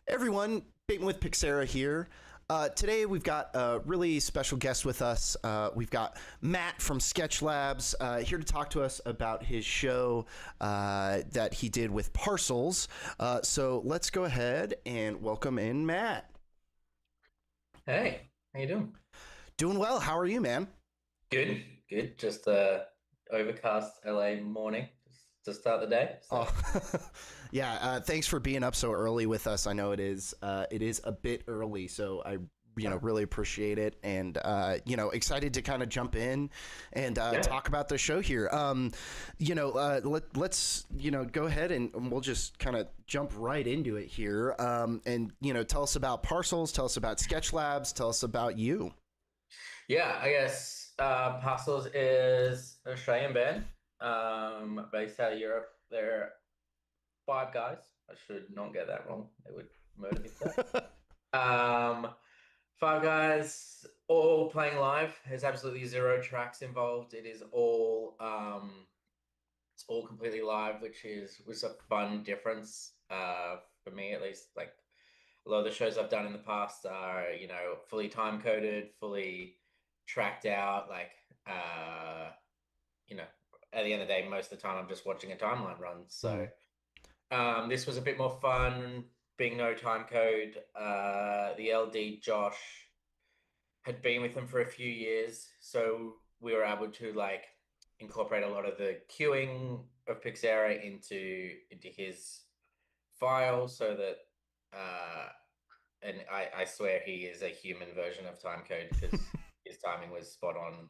Everyone, Peyton with Pixera here. Today we've got a really special guest with us. We've got Matt from Sketch Labs here to talk to us about his show that he did with Parcels. So let's go ahead and welcome in Matt. Hey, how you doing? Doing well. How are you, man? Good, good. Just overcast LA morning just to start the day. So Oh, yeah. Thanks for being up so early with us. I know it is a bit early, so I really appreciate it, and excited to kind of jump in and yeah, talk about the show here. Let's go ahead and we'll just kind of jump right into it here. And tell us about Parcels, tell us about Sketch Labs, tell us about you. yeah. I guess Parcels is an Australian band, based out of Europe. They're five guys. I should not get that wrong. They would murder me for that. Five guys, all playing live. There's absolutely zero tracks involved. It's all completely live, which was a fun difference for me at least. Like a lot of the shows I've done in the past are fully time coded, fully tracked out. Uh, you know, at the end of the day, most of the time I'm just watching a timeline run. So Mm. this was a bit more fun, being no time code. The LD Josh had been with them for a few years, so we were able to incorporate a lot of the queuing of Pixera into his file, so that and I swear he is a human version of time code because his timing was spot on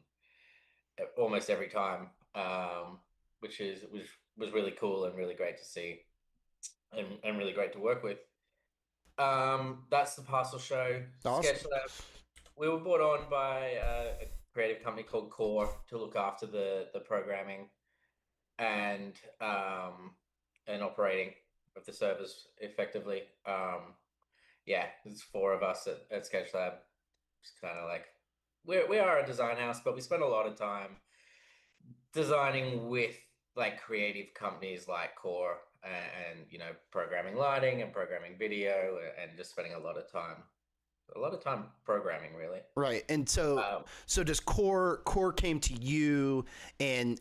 almost every time, which was really cool and really great to see, and really great to work with. That's the Parcel Show. Awesome. Sketch Lab. We were brought on by a creative company called Core to look after the programming and operating of the servers effectively. Yeah, there's four of us at Sketch Lab. It's kind of like we are a design house, but we spend a lot of time designing with creative companies like Core, and programming lighting and programming video, and just spending a lot of time programming, really. Right. And so Um, does Core came to you, and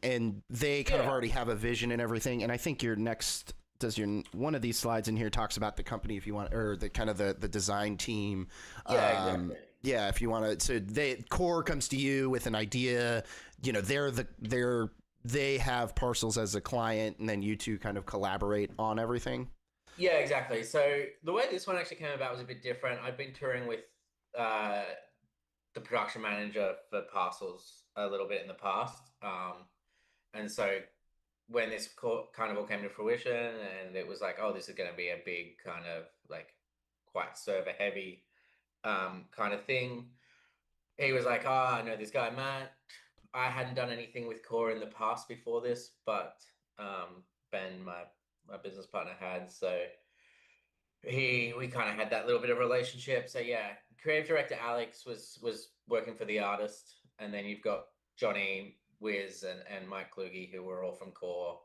they kind of yeah, already have a vision and everything. And I think your next does your one of these slides in here talks about the company, if you want, or the kind of the design team. yeah, exactly. Yeah, if you want to. So Core comes to you with an idea. They have Parcels as a client, and then you two kind of collaborate on everything. Yeah, exactly. So the way this one actually came about was a bit different. I've been touring with uh, the production manager for Parcels a little bit in the past, and so when this kind of all came to fruition, and it was like, oh, this is going to be a big kind of quite server heavy kind of thing. He was like, oh, I know this guy Matt. I hadn't done anything with Core in the past before this, but Ben, my business partner, had. So we kind of had that little bit of relationship. So yeah, creative director Alex was working for the artist, and then you've got Johnny, Wiz, and Mike Kluge, who were all from Core,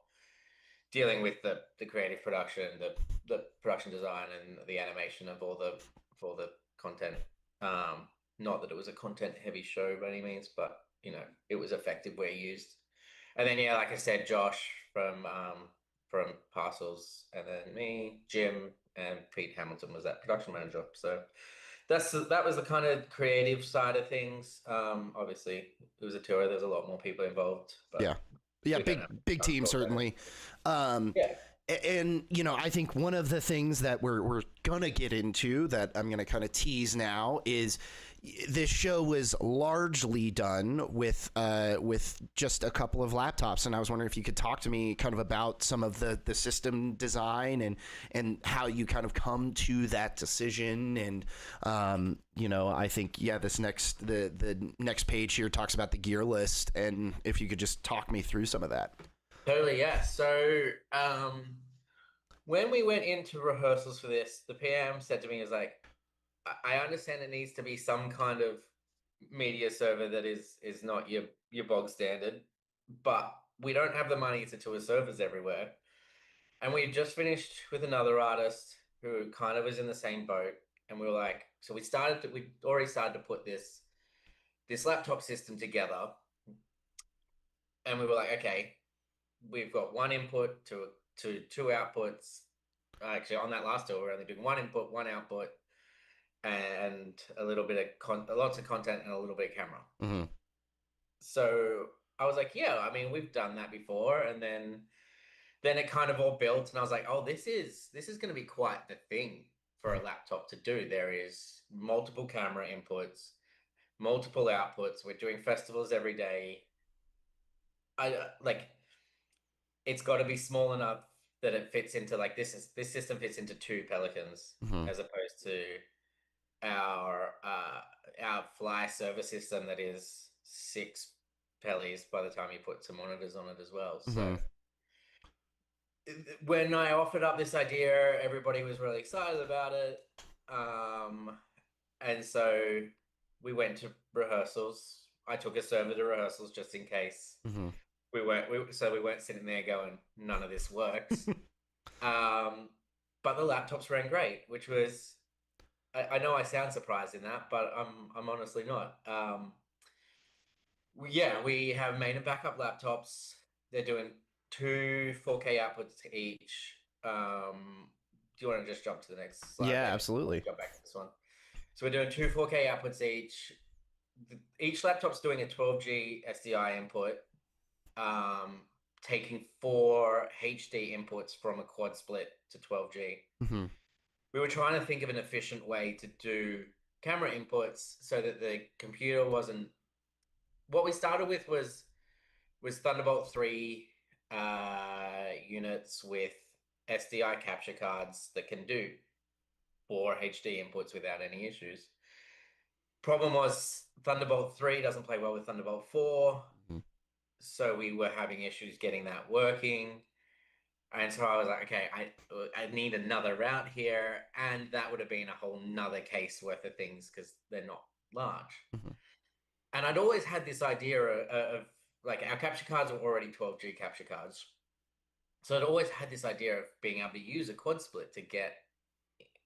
dealing with the creative production, the production design, and the animation of all the content. Not that it was a content heavy show by any means, but it was effective where used. And then yeah, like I said, Josh from Parcels, and then me, Jim, and Pete Hamilton was that production manager. So that was the kind of creative side of things. Obviously, it was a tour. There's a lot more people involved, Yeah. but Yeah, we don't big have big time to team talk about it. certainly. Um, Yeah, and I think one of the things that we're gonna get into that I'm gonna kind of tease now is this show was largely done with just a couple of laptops, and I was wondering if you could talk to me kind of about some of the system design and how you kind of come to that decision. And I think the next page here talks about the gear list, and if you could just talk me through some of that. totally. Yeah. So when we went into rehearsals for this, the PM said to me, "Is like, I understand it needs to be some kind of media server that is not your bog standard, but we don't have the money to tour servers everywhere." And we just finished with another artist. who kind of was in the same boat, and we were like, so we already started to put this laptop system together, and we were like, okay, we've got one input to two outputs. Actually, on that last tour, we're only doing one input, one output, and a little bit of lots of content and a little bit of camera. Mm-hmm. So I was like, yeah, I mean, we've done that before, and then it kind of all built, and I was like, oh, this is going to be quite the thing for a laptop to do. There is multiple camera inputs, multiple outputs. We're doing festivals every day. I like it's got to be small enough that it fits into like this system fits into two Pelicans Mm-hmm. as opposed to our fly server system that is six Pellies by the time you put some monitors on it as well. Mm-hmm. So when I offered up this idea, everybody was really excited about it. And so we went to rehearsals. I took a server to rehearsals just in case. Mm-hmm. So we weren't sitting there going, none of this works. But the laptops ran great, which was I know I sound surprised in that, but I'm honestly not. Yeah, we have main and backup laptops. They're doing two 4K outputs each. Do you want to just jump to the next slide? Yeah, Maybe absolutely. go back to this one. So we're doing two 4K outputs each. Each laptop's doing a 12G SDI input, taking four HD inputs from a quad split to 12G. Mm-hmm. We were trying to think of an efficient way to do camera inputs so that the computer wasn't. What we started with was Thunderbolt 3 units with SDI capture cards that can do 4 HD inputs without any issues. Problem was Thunderbolt 3 doesn't play well with Thunderbolt 4, Mm-hmm. so we were having issues getting that working. And so I was like, okay, I need another route here, and that would have been a whole nother case worth of things because they're not large. Mm-hmm. And I'd always had this idea of like our capture cards were already 12G capture cards. So I'd always had this idea of being able to use a quad split to get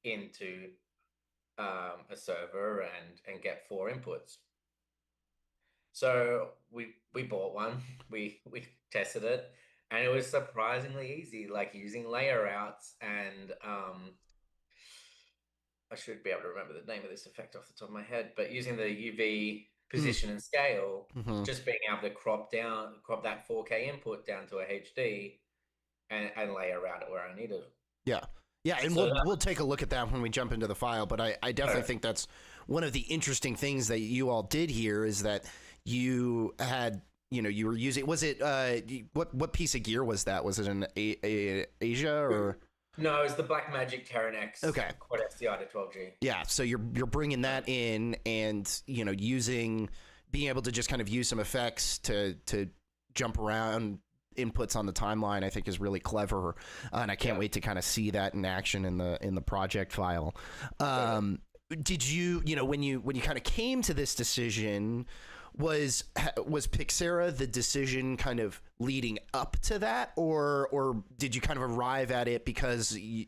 into a server and get four inputs. So we bought one, we tested it, and it was surprisingly easy, like using layer outs and I should be able to remember the name of this effect off the top of my head, but using the UV position and scale, Mm-hmm. just being able to crop that 4K input down to a HD and layer around it where I needed. Yeah. Yeah, and So we'll take a look at that when we jump into the file, but I definitely think that's one of the interesting things that you all did here is that you had, you were using, was it what piece of gear was that? Was it an Asia or no, it was the Blackmagic Terran X Okay. quad SDI to 12G. Yeah, so you're bringing that in and, using being able to just kind of use some effects to jump around inputs on the timeline, I think is really clever, and I can't wait to kind of see that in action in the project file. Did you when you kind of came to this decision, was Pixera the decision kind of leading up to that, or did you kind of arrive at it because it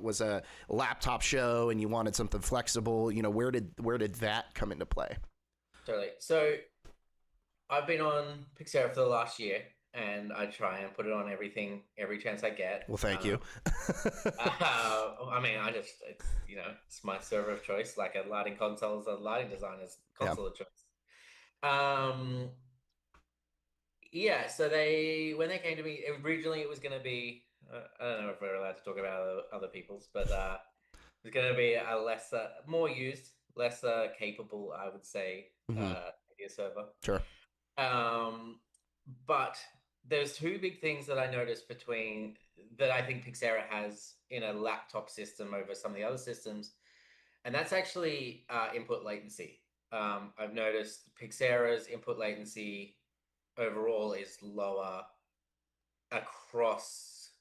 was a laptop show and you wanted something flexible? Where did that come into play? Totally. So I've been on Pixera for the last year, and I try and put it on every chance I get. Well, thank you. I mean, it's my server of choice. Like a lighting console is a lighting designer's console of choice. Yeah. So when they came to me, originally it was going to be. I don't know if we're allowed to talk about other people's, but it was going to be a more used, lesser capable, I would say, media server. Sure. But there's two big things that I noticed that I think Pixera has in a laptop system over some of the other systems, and that's actually input latency. I've noticed Pixera's input latency overall is lower across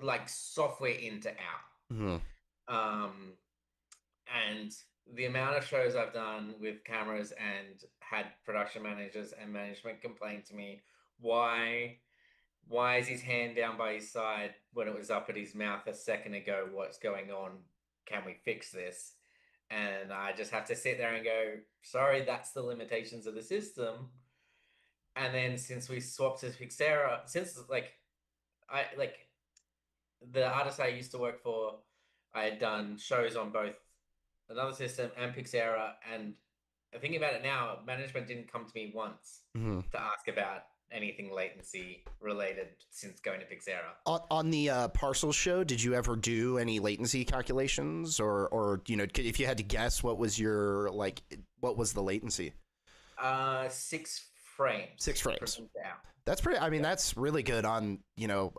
like software in to out. And the amount of shows I've done with cameras and had production managers and management complain to me why Why is his hand down by his side when it was up at his mouth a second ago? What's going on? Can we fix this? And I just have to sit there and go, sorry, that's the limitations of the system. And then since we swapped to Pixera, since like the artist I used to work for, I had done shows on both another system and Pixera. And thinking about it now, management didn't come to me once Hmm. to ask about anything latency related since going to Pixera. On the Parcels show, did you ever do any latency calculations, or if you had to guess, what was your what was the latency? 6 frames. 6 frames. Per down. That's pretty. I mean, that's really good on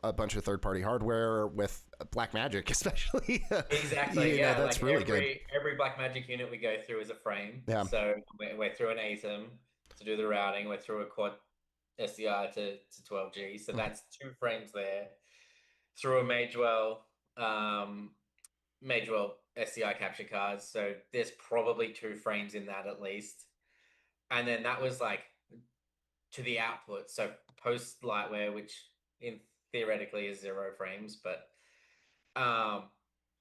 a bunch of third-party hardware with Blackmagic, especially. Exactly. Yeah. That's Like really good. every Blackmagic unit we go through is a frame. Yeah. So we're through an ATEM to do the routing. We're through a quad SDI to 12G. So that's 2 frames there. Through a Magewell SDI capture cards. So there's probably 2 frames in that at least. And then that was like to the output. So post lightware, which in theoretically is 0 frames, but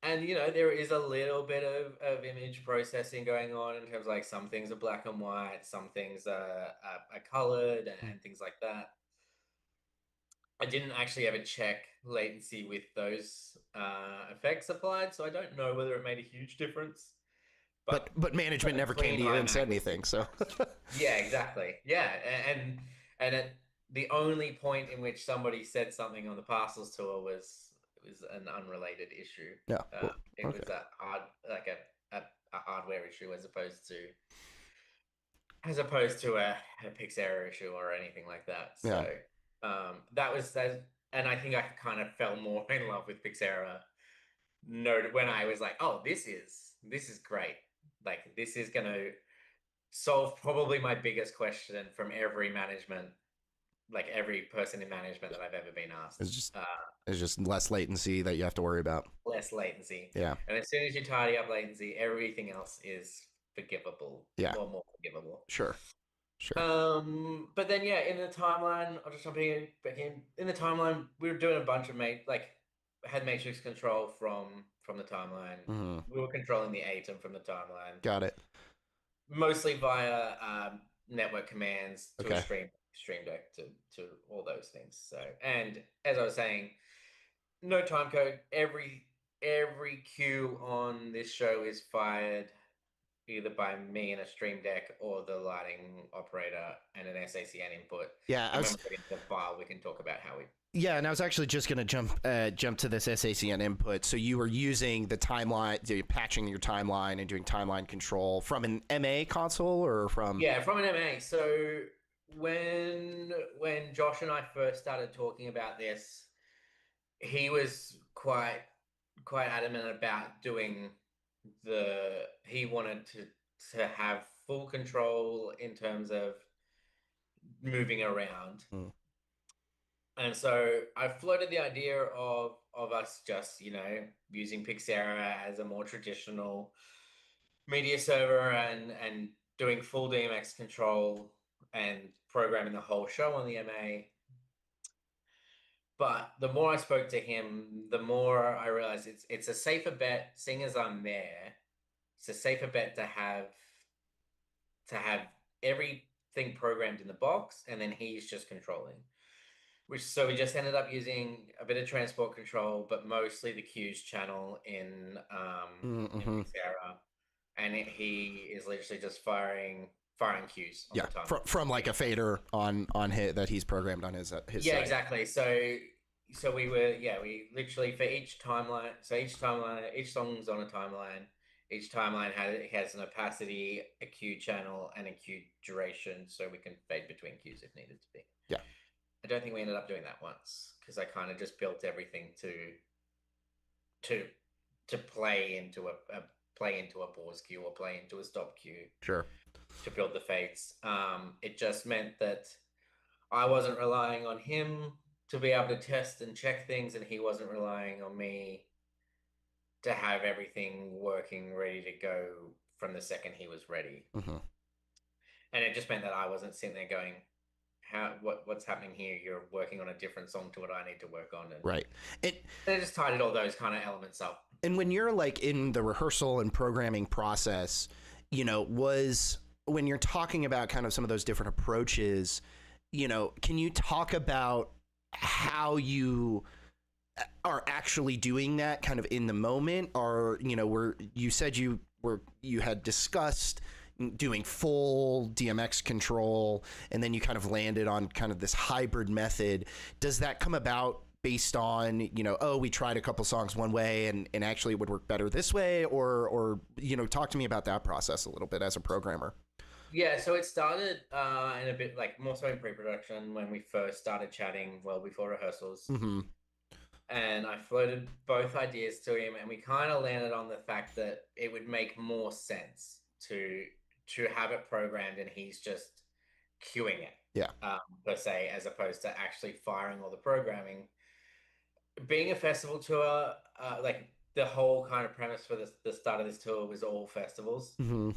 and there is a little bit of image processing going on in terms of like some things are black and white, some things are colored and things like that. I didn't actually ever check latency with those effects applied, so I don't know whether it made a huge difference. But management A never came clean to you and said iMac was anything. So 6 frames. Yeah, exactly. Yeah, and at the only point in which somebody said something on the Parcels tour was an unrelated issue. yeah, well, It okay. was a hardware issue as opposed to a Pixera issue or anything like that. Yeah. So that was that, and I think I kind of fell more in love with Pixera. Noted when I was like, oh, this is great. Like this is gonna solve probably my biggest question from every management, like every person in management that I've ever been asked. It's just it's just less latency that you have to worry about. Less latency. Yeah. And as soon as you tidy up latency, everything else is forgivable Yeah. or more forgivable. Sure. Sure. But then yeah, in the timeline, I'll just jump in back in. In the timeline, we were doing a bunch of had matrix control from the timeline. Hmm. We were controlling the ATEM from the timeline, Got it. mostly via network commands to a Okay. stream deck to all those things. So, and as I was saying, no time code. Every queue on this show is fired either by me in a stream deck or the lighting operator and an SACN input. Yeah. And when we get into the file, we can talk about how we. Yeah, and I was actually just going to jump to this SACN input. So you were using the timeline, patching your timeline and doing timeline control from an MA console or from? Yeah, from an MA. So when Josh and I first started talking about this, he was quite adamant about doing he wanted to have full control in terms of moving around. Mm. And so I floated the idea of us just, using Pixera as a more traditional media server and doing full DMX control and programming the whole show on the MA. But the more I spoke to him, the more I realized it's a safer bet, seeing as I'm there, it's a safer bet to have everything programmed in the box and then he's just controlling. So we just ended up using a bit of transport control, but mostly the queues channel in Pixera. And he is literally just firing queues on Yeah, the time. from like a fader on his, that he's programmed on his Yeah, side. exactly. So we literally for each timeline. So each song's on a timeline. Each timeline has an opacity, a queue channel, and a queue duration, so we can fade between queues if needed to be. Yeah. I don't think we ended up doing that once because I kind of just built everything to play into a pause queue or play into a stop queue. Sure. To build the fades. It just meant that I wasn't relying on him to be able to test and check things, and he wasn't relying on me to have everything working ready to go from the second he was ready. Mm-hmm. And it just meant that I wasn't sitting there going, what's happening here? You're working on a different song to what I need to work on, and Right. And they just tidied all those kind of elements up. and when you're like in the rehearsal and programming process, was when you're talking about kind of some of those different approaches, can you talk about how you are actually doing that kind of in the moment, or where you said you had discussed doing full DMX control, and then you kind of landed on kind of this hybrid method. Does that come about based on, we tried a couple songs one way and actually it would work better this way, or talk to me about that process a little bit as a programmer? Yeah, so it started in a bit like more so in pre-production when we first started chatting well before rehearsals. Mm-hmm. And I floated both ideas to him, and we kind of landed on the fact that it would make more sense to have it programmed and he's just queuing it, Yeah. per se, as opposed to actually firing all the programming. Being a festival tour, like the whole kind of premise for the start of this tour was all festivals. Mm-hmm.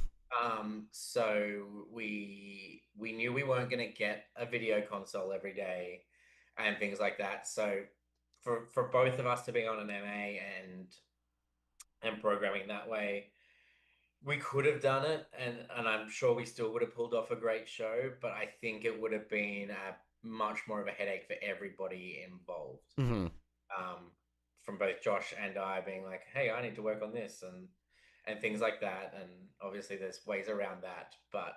So we knew we weren't going to get a video console every day and things like that. So for both of us to be on an MA and programming that way, we could have done it, and I'm sure we still would have pulled off a great show, but I think it would have been much more of a headache for everybody involved. Mm-hmm. From both Josh and I being like, hey, I need to work on this and things like that. And obviously there's ways around that, but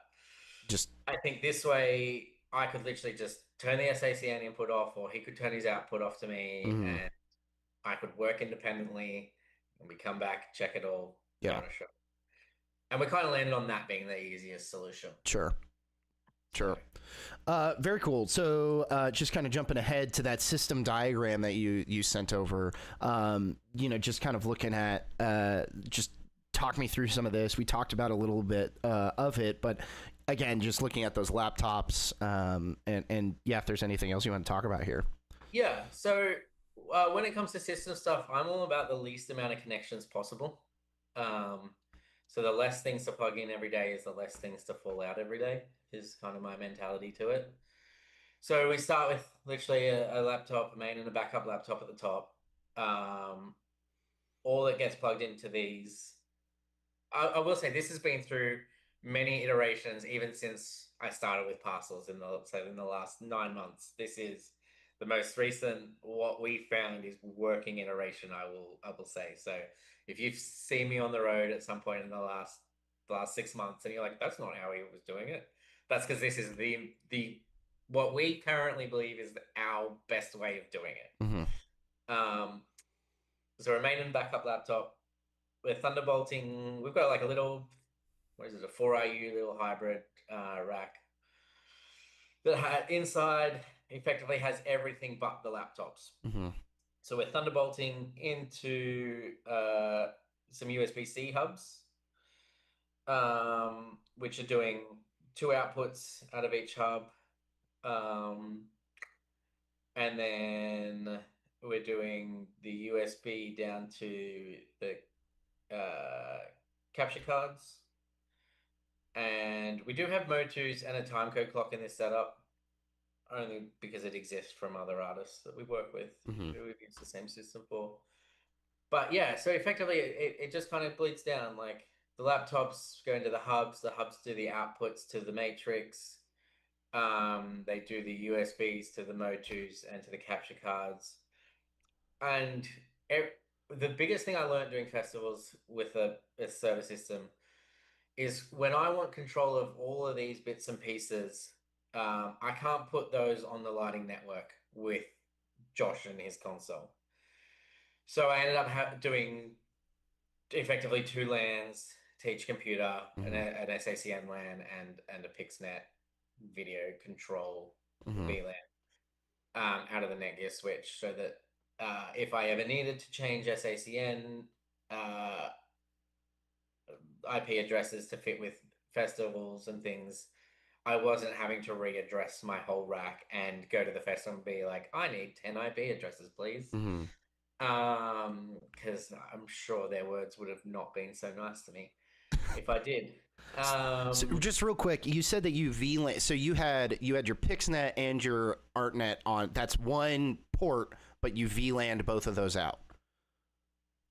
Just I think this way I could literally just turn the SACN input off, or he could turn his output off to me, mm-hmm. and I could work independently, and we come back, check it all, Yeah. on a show. And we kind of landed on that being the easiest solution. Sure. Very cool. So just kind of jumping ahead to that system diagram that you sent over, just kind of looking at, just talk me through some of this. We talked about a little bit of it, but again, just looking at those laptops, and yeah, if there's anything else you want to talk about here. Yeah. So when it comes to system stuff, I'm all about the least amount of connections possible. So the less things to plug in every day is the less things to fall out every day, is kind of my mentality to it. So we start with literally a laptop, a main and a backup laptop at the top. All that gets plugged into these, I will say this has been through many iterations, even since I started with Parcels in the last 9 months. This is the most recent. What we found is working iteration, I will say. So if you've seen me on the road at some point in the last 6 months and you're like, that's not how he was doing it, that's because this is the what we currently believe is our best way of doing it. Mm-hmm. So our main and backup laptop, we're thunderbolting. We've got like a little, what is it, a 4IU little hybrid rack that inside effectively has everything but the laptops. Mm-hmm. So we're thunderbolting into some USB-C hubs, which are doing 2 outputs out of each hub. And then we're doing the USB down to the capture cards. And we do have Motus and a timecode clock in this setup, only because it exists from other artists that we work with, mm-hmm. who we've used the same system for. But yeah, so effectively it just kind of bleeds down. Like the laptops go into the hubs do the outputs to the matrix. They do the USBs to the Motus and to the capture cards. And the biggest thing I learned doing festivals with a server system is when I want control of all of these bits and pieces, I can't put those on the lighting network with Josh and his console. So I ended up doing effectively 2 LANs to each computer, mm-hmm. an SACN LAN and a PixNet video control mm-hmm. VLAN out of the Netgear switch, so that if I ever needed to change SACN IP addresses to fit with festivals and things, I wasn't having to readdress my whole rack and go to the festival and be like, I need 10 IP addresses, please. Mm-hmm. Because I'm sure their words would have not been so nice to me if I did. So Um, just real quick, you said that you VLAN. So you had your PixNet and your ArtNet on. That's one port, but you VLANed both of those out.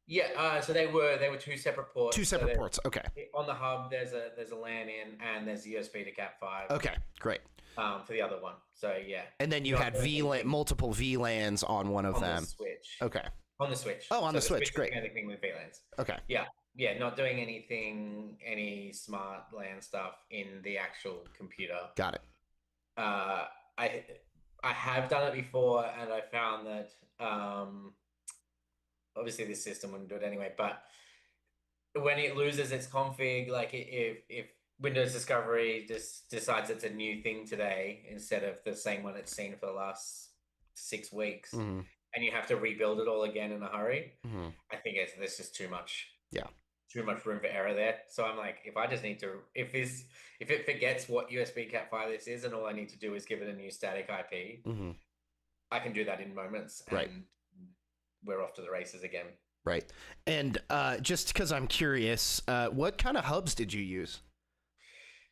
yeah, so they were two separate ports. Two So separate ports. Okay. on the hub, there's a LAN in and there's USB to Cat5 Okay. Great. for the other one. So yeah, And then you not had doing VLAN, anything multiple VLANs on one of on the them. Switch. Okay. On the Switch. Oh, on So the Switch. Switch is Great. the only thing with VLANs. Okay. Yeah, yeah, not doing any smart LAN stuff in the actual computer. Got it. Uh, I I have done it before, and I found that obviously this system wouldn't do it anyway, but when it loses its config, like if Windows Discovery just decides it's a new thing today instead of the same one it's seen for the last 6 weeks, Mm-hmm. and you have to rebuild it all again in a hurry, Mm-hmm. I think there's just too much. Yeah. Too much room for error there. So I'm like, if I just need to, if it forgets what USB Cat5 this is, and all I need to do is give it a new static IP, Mm-hmm. I can do that in moments, Right. and we're off to the races again. Right. And just because I'm curious, what kind of hubs did you use?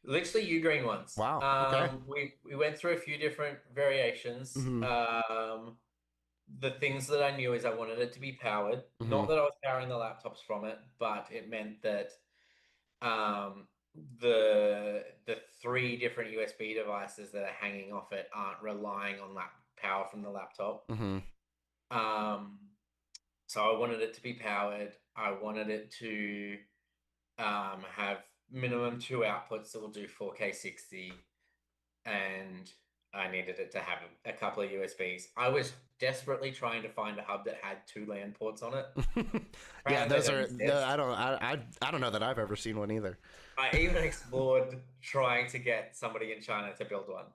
Literally Ugreen ones. Wow, okay. We went through a few different variations. Mhm. The things that I knew is I wanted it to be powered. Mhm. Not that I was powering the laptops from it, but it meant that the three different USB devices that are hanging off it aren't relying on power from the laptop. Mm-hmm. So I wanted it to be powered. I wanted it to have minimum 2 outputs that will do 4K 60, and I needed it to have a couple of USBs. I was desperately trying to find a hub that had 2 LAN ports on it. Yeah, those are. exist. I don't know that I've ever seen one either. I even explored trying to get somebody in China to build one,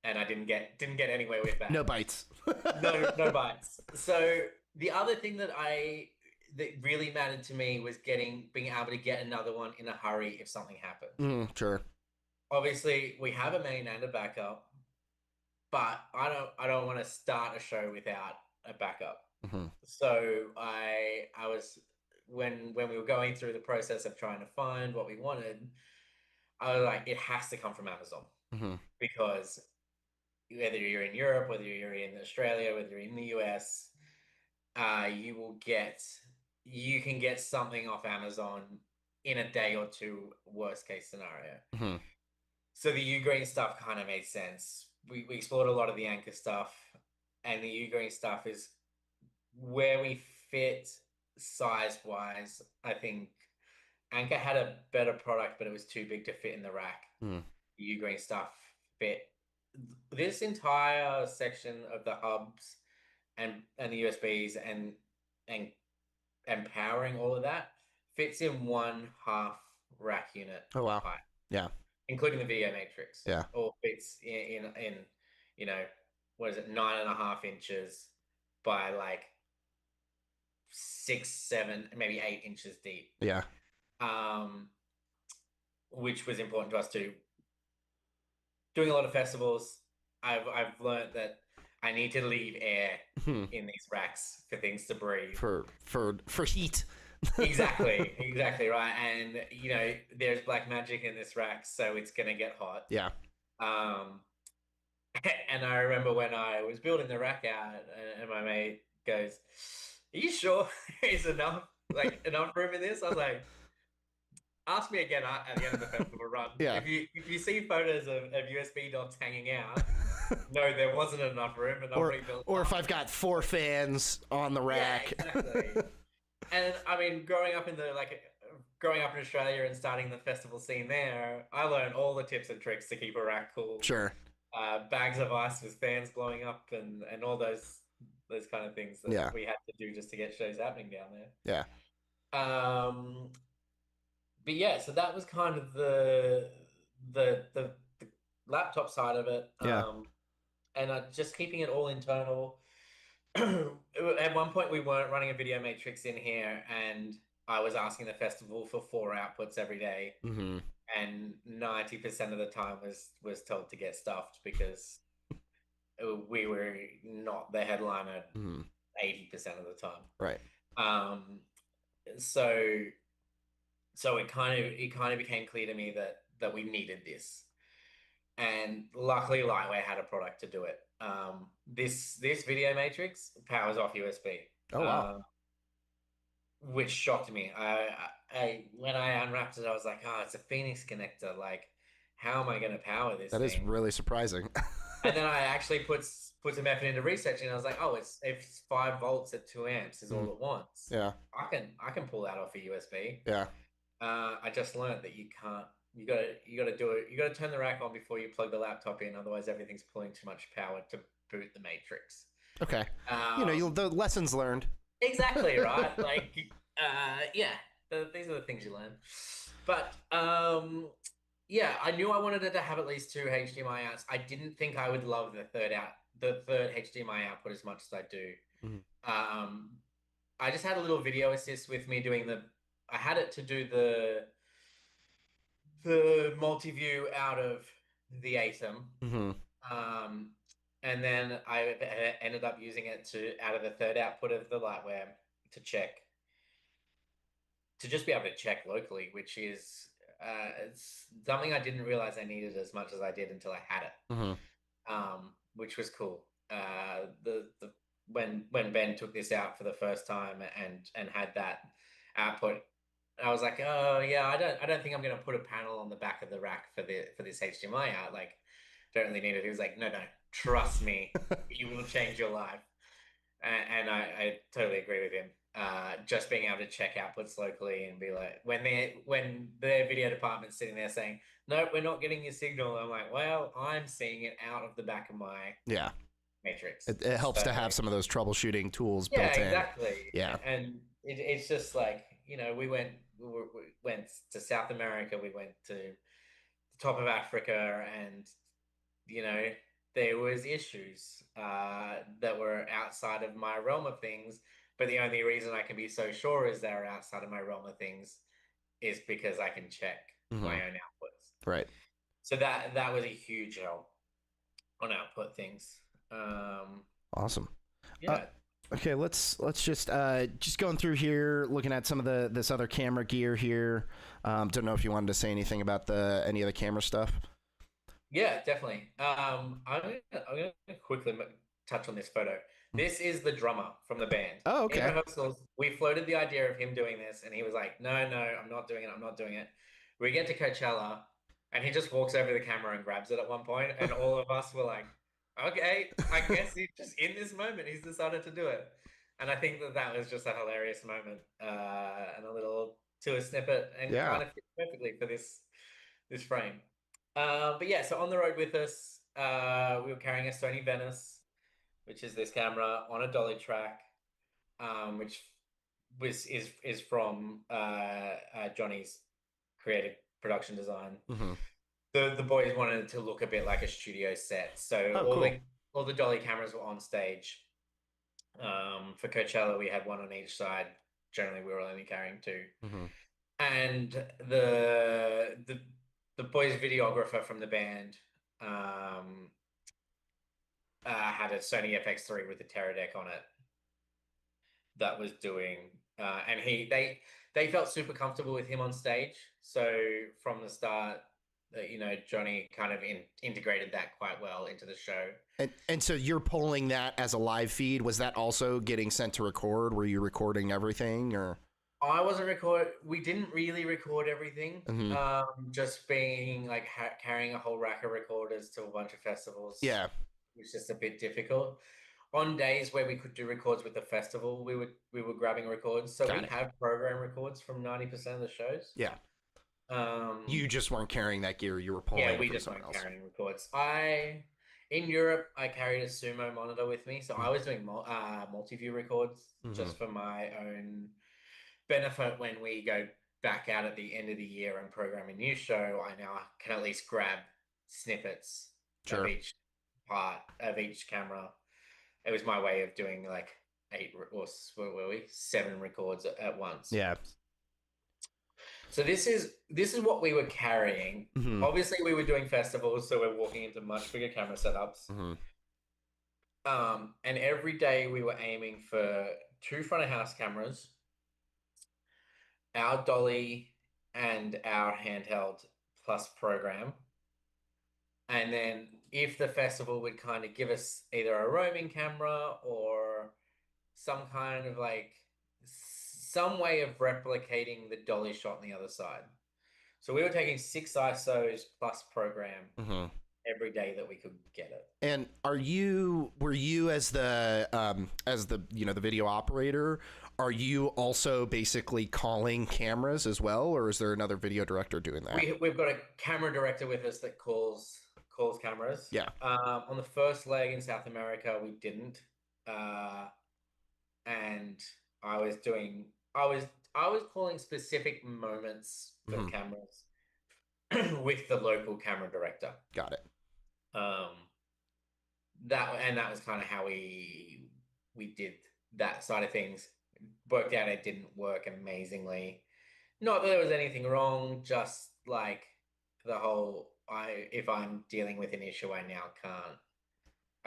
and I didn't get anywhere with that. No bites. no bites. So the other thing that really mattered to me was being able to get another one in a hurry if something happened. Sure. Obviously, we have a main and a backup, but I don't want to start a show without a backup. Mm-hmm. So I was when we were going through the process of trying to find what we wanted, I was like, it has to come from Amazon. Mm-hmm. Because whether you're in Europe, whether you're in Australia, whether you're in the US, you can get something off Amazon in a day or two, worst case scenario. Mm-hmm. So the Ugreen stuff kind of made sense. We explored a lot of the Anchor stuff, and the Ugreen stuff is where we fit size-wise. I think Anchor had a better product, but it was too big to fit in the rack. The Ugreen stuff fit. This entire section of the hubs and the USBs and powering all of that fits in one half rack unit. Oh wow! Height, Yeah, including the video matrix. Yeah, all fits in what is it, 9.5 inches by like 6, 7, maybe 8 inches deep. Yeah. Which was important to us too. Doing a lot of festivals, I've learned that I need to leave air in these racks for things to breathe. For heat. Exactly right. And there's black magic in this rack, so it's gonna get hot. Yeah. And I remember when I was building the rack out, and my mate goes, "Are you sure there's enough room in this?" I was like, ask me again at the end of the festival run. Yeah. If you see photos of USB docks hanging out, no, there wasn't enough room, and I'll rebuild. Or if I've got 4 fans on the rack. Yeah, exactly. And I mean, growing up in Australia and starting the festival scene there, I learned all the tips and tricks to keep a rack cool. Sure. Bags of ice with fans blowing up and all those kind of things that we had to do just to get shows happening down there. Yeah. But yeah, so that was kind of the laptop side of it. Yeah. And just keeping it all internal. At one point, we weren't running a video matrix in here, and I was asking the festival for 4 outputs every day, and 90% of the time was told to get stuffed because we were not the headliner 80% of the time. Right. So it kind of became clear to me that we needed this. And luckily Lightweight had a product to do it. This video matrix powers off USB. Oh wow, Um, which shocked me. I when I unwrapped it, I was like, oh, it's a Phoenix connector. Like, how am I going to power this that is thing? really surprising. And then I actually put some effort into researching. And I was like, oh, it's 5 volts at 2 amps is all Mm, it wants. yeah, I can pull that off a USB. yeah. I just learned that you can't. You got to do it. You got to turn the rack on before you plug the laptop in. Otherwise, everything's pulling too much power to boot the matrix. Okay. Um, The lessons learned. exactly right. Like, yeah, these are the things you learn. But yeah, I knew I wanted it to have at least 2 HDMI outs. I didn't think I would love the third HDMI output as much as I do. Mhm. Um, I just had a little video assist with me doing the. I had it to do the multi-view out of the Atom. Mhm. Um, and then I ended up using it to out of the third output of the Lightware to check to just be able to check locally, which is it's something I didn't realize I needed as much as I did until I had it, Mhm. which was cool. The when Ben took this out for the first time and had that output, I was like, oh yeah, I don't think I'm gonna put a panel on the back of the rack for this HDMI out. Like, don't really need it. He was like, no, trust me, it will change your life. And I totally agree with him. Just being able to check outputs locally and be like, when their video department's sitting there saying, "No, we're not getting your signal," I'm like, "Well, I'm seeing it out of the back of my Yeah. matrix." It helps So to have some of those troubleshooting tools yeah, built in. exactly. Yeah. And it's just like, we went to South America, we went to the top of Africa, and you know, there was issues that were outside of my realm of things. But the only reason I can be so sure is they're outside of my realm of things is because I can check my Mhm. own outputs. Right. So that was a huge help on output things. Um, Awesome. Uh, yeah, okay, let's just going through here, looking at some of this other camera gear here. Don't know if you wanted to say anything about the any of the camera stuff. yeah, definitely. I'm gonna quickly touch on this photo. This is the drummer from the band. Oh, In okay. rehearsals, we floated the idea of him doing this, and he was like, "No, I'm not doing it. I'm not doing it." We get to Coachella, and he just walks over the camera and grabs it at one point, and all of us were like, "Okay, I guess he's just in this moment. He's decided to do it." And I think that was just a hilarious moment, and a little tour snippet, and Yeah. kind of fits perfectly for this frame. But yeah, so on the road with us, we were carrying a Sony Venice, which is this camera on a dolly track, which is from Johnny's creative production design. Hmm. The boys wanted it to look a bit like a studio set, so Oh, all cool. the dolly cameras were on stage. For Coachella, we had one on each side. Generally, we were only carrying two. Hmm. And the boys videographer from the band um, had a Sony FX3 with a Teradek on it that was doing, and they felt super comfortable with him on stage. So from the start, Johnny kind of integrated that quite well into the show. And so you're pulling that as a live feed. Was that also getting sent to record? Were you recording everything or? I wasn't record. We didn't really record everything. Hmm. Just being like carrying a whole rack of recorders to a bunch of festivals Yeah. was just a bit difficult. On days where we could do records with the festival, we were grabbing records. So we Got it. have program records from 90% of the shows. Yeah. Um, You just weren't carrying that gear. You were pulling yeah, it we from just someone weren't else. carrying records. In Europe, I carried a Sumo monitor with me, so I was doing multi-view records Mm-hmm. just for my own benefit. When we go back out at the end of the year and program a new show, I now can at least grab snippets of Sure. each part of each camera. It was my way of doing like what were we 7 records at once. Yeah. So this is what we were carrying. Mm-hmm. Obviously, we were doing festivals, so we're walking into much bigger camera setups. Mm-hmm. And every day we were aiming for 2 front of house cameras, our dolly, and our handheld plus program. And then if the festival would kind of give us either a roaming camera or some kind of like some way of replicating the dolly shot on the other side. So we were taking 6 ISOs plus program Mm-hmm. every day that we could get it. And were you as the the video operator, are you also basically calling cameras as well, or is there another video director doing that? We've got a camera director with us that calls cameras. Yeah. On the first leg in South America, we didn't, and I was doing I was calling specific moments for Mm-hmm. cameras with the local camera director. Got it. Um, that was kind of how we did that side of things. Worked out it didn't work amazingly. Not that there was anything wrong, just like the whole if I'm dealing with an issue, I now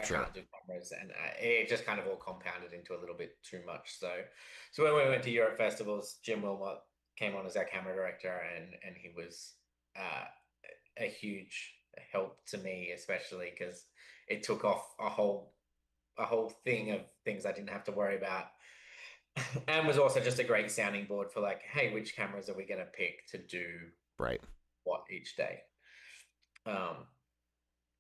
Sure. can't do cameras, and it just kind of all compounded into a little bit too much. So when we went to Europe festivals, Jim Wilmot came on as our camera director, and he was a huge help to me, especially because it took off a whole thing of things I didn't have to worry about, and was also just a great sounding board for like, hey, which cameras are we going to pick to do Right. what each day, um,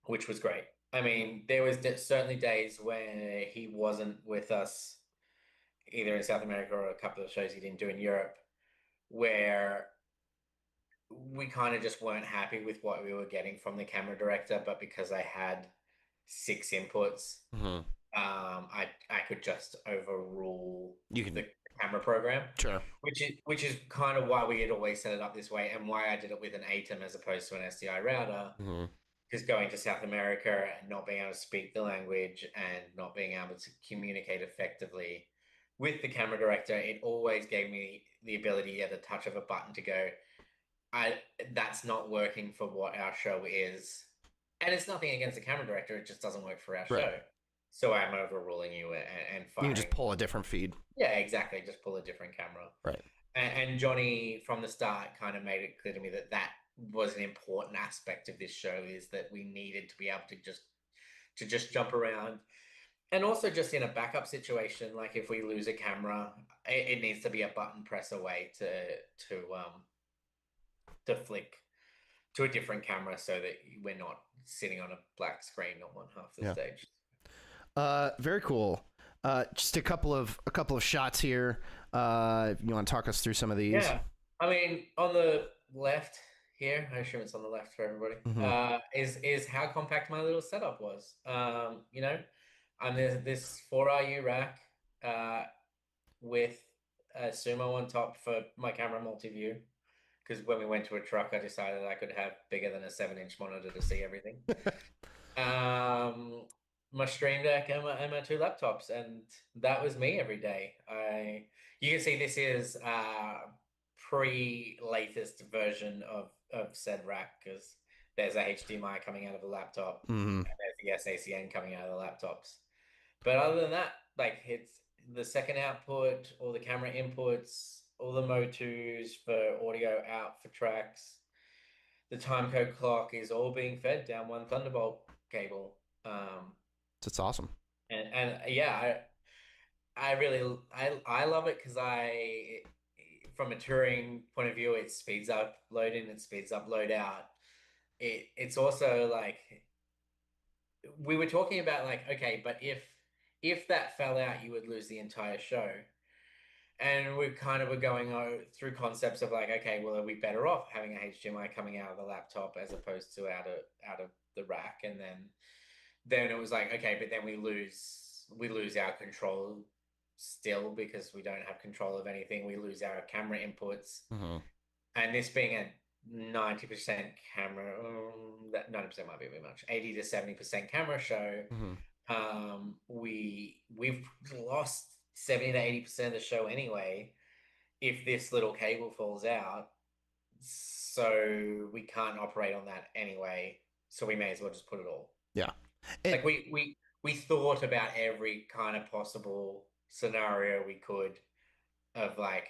which was great. I mean, there was certainly days where he wasn't with us, either in South America or a couple of shows he didn't do in Europe, where we kind of just weren't happy with what we were getting from the camera director. But because I had 6 inputs, Mm-hmm. I could just overrule You can. the camera program, Sure. which is kind of why we had always set it up this way, and why I did it with an ATEM as opposed to an SDI router. Mm-hmm. Because going to South America and not being able to speak the language and not being able to communicate effectively with the camera director, it always gave me the ability at the touch of a button to go, that's not working for what our show is. And it's nothing against the camera director, it just doesn't work for our Right. show. So I'm overruling you and You firing. can just pull a different feed. Yeah, exactly. Just pull a different camera. Right. And Johnny from the start kind of made it clear to me that was an important aspect of this show, is that we needed to be able to just jump around, and also just in a backup situation, like if we lose a camera, it needs to be a button press away to flick to a different camera so that we're not sitting on a black screen on one half of the stage. Very cool. Just a couple of shots here. If you want to talk us through some of these? Yeah, I mean, on the left here, I assume it's on the left for everybody. Mm-hmm. Is how compact my little setup was. You know, I'm this 4RU rack with a Sumo on top for my camera multi-view. Because when we went to a truck, I decided I could have bigger than a 7-inch monitor to see everything. My Stream Deck and my 2 laptops, and that was me every day. You can see this is pre-latest version of said rack, because there's a HDMI coming out of the laptop, Mm-hmm. and there's the SACN coming out of the laptops. But other than that, like, it's the second output, all the camera inputs, all the Mo2s for audio out for tracks. The timecode clock is all being fed down one Thunderbolt cable. It's awesome. And yeah, I really I love it because from a touring point of view, it speeds up load in, it speeds up load out. It's also like, we were talking about like, okay, but if that fell out, you would lose the entire show. And we kind of were going through concepts of like, okay, well, are we better off having a HDMI coming out of the laptop as opposed to out of the rack? And then it was like, okay, but then we lose our control still, because we don't have control of anything. We lose our camera inputs. Mm-hmm. And this being a 90% camera, that 90% might be a bit much, 80 to 70% camera show, Mm-hmm. We've lost 70 to 80% of the show anyway if this little cable falls out. So we can't operate on that anyway. So we may as well just put it all. Yeah. Like we thought about every kind of possible scenario we could, of like,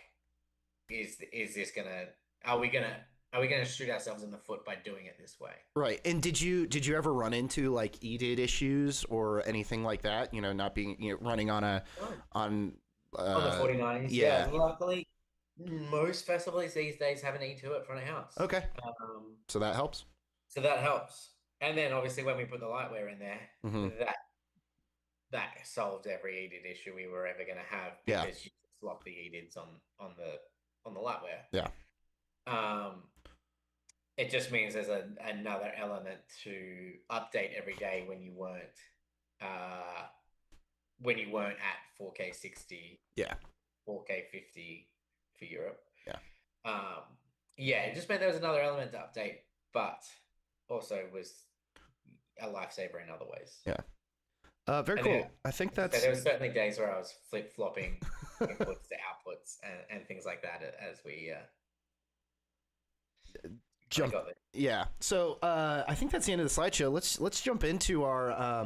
is this gonna are we gonna are we gonna shoot ourselves in the foot by doing it this way? Right. And did you ever run into like EDID issues or anything like that? Not being running on a No. on On the 49ers, yeah. yeah. Luckily, most festivals these days have an E2 at front of house. Okay. Um, So that helps. so that helps. And then obviously when we put the lightware in there, Hmm. that that solved every EDID issue we were ever going to have Yeah. because you just lock the EDIDs on the lightware. Yeah. Um, it just means there's another element to update every day uh, when you weren't at 4K 60, Yeah. 4K 50 for Europe. Yeah. Um, yeah, it just meant there was another element to update, but also was a lifesaver in other ways. Yeah. Very And cool. yeah, I think so that's there were certainly days where I was flip-flopping inputs to outputs and things like that as we jump. got there. Yeah. So I think that's the end of the slideshow. Let's jump into our